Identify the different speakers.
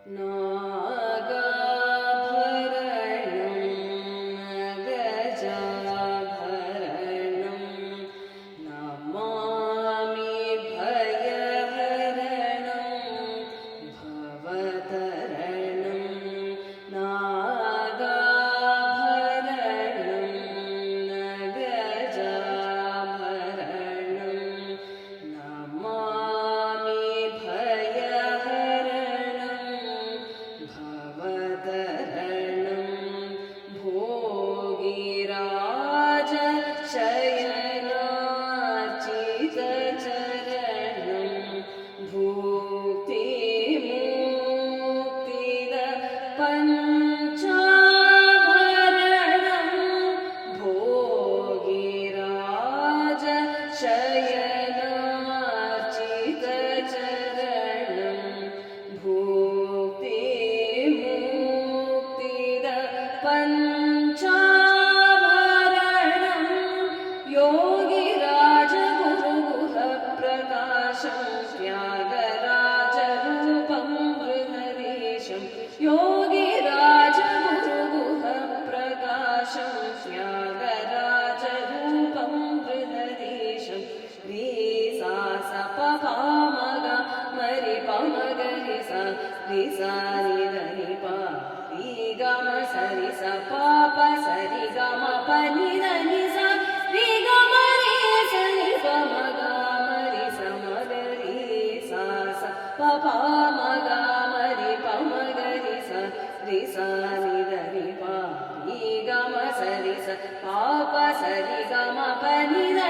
Speaker 1: नागाभरणं गजाभरणं नमामि भयहरणं भवतरणं नागाभरणं गजाभरणं नमामि भवतरणं भोगिराज शयनार्चितचरणं भुक्तिमुक्तिद पञ्चाभरणं भोगिराज शयनार्चितचरणं भुक्तिमुक्तिद पञ्चाभरणं योगिराज गुरुगुहप्रकाशं त्यागराजरूपं हृहरीशं योगिराज गुरुगुहप्रकाशं त्यागराजरूपं हृहरीशं सा स प प म ग मरि प म ग रि स रि स नि ध नि प रि ग म स रि स प प स रि ग म प नि ध नि ಸ रि ग म रि ಸ ನಿ ಪ ಮ ಗ ಮ रि ಸ ಮ ಗ रि ಸ ಸ ಪ ಪ ಮ ಗ ಮ रि ಪ ಮ ಗ रि ಸ ನಿ ಧ ನಿ ಪ ರಿ ಗ ಮ ಸ ರಿ ಸ ಪ ಪ ಸ ರಿ ಗ ಮ ಪ ನಿ ಧ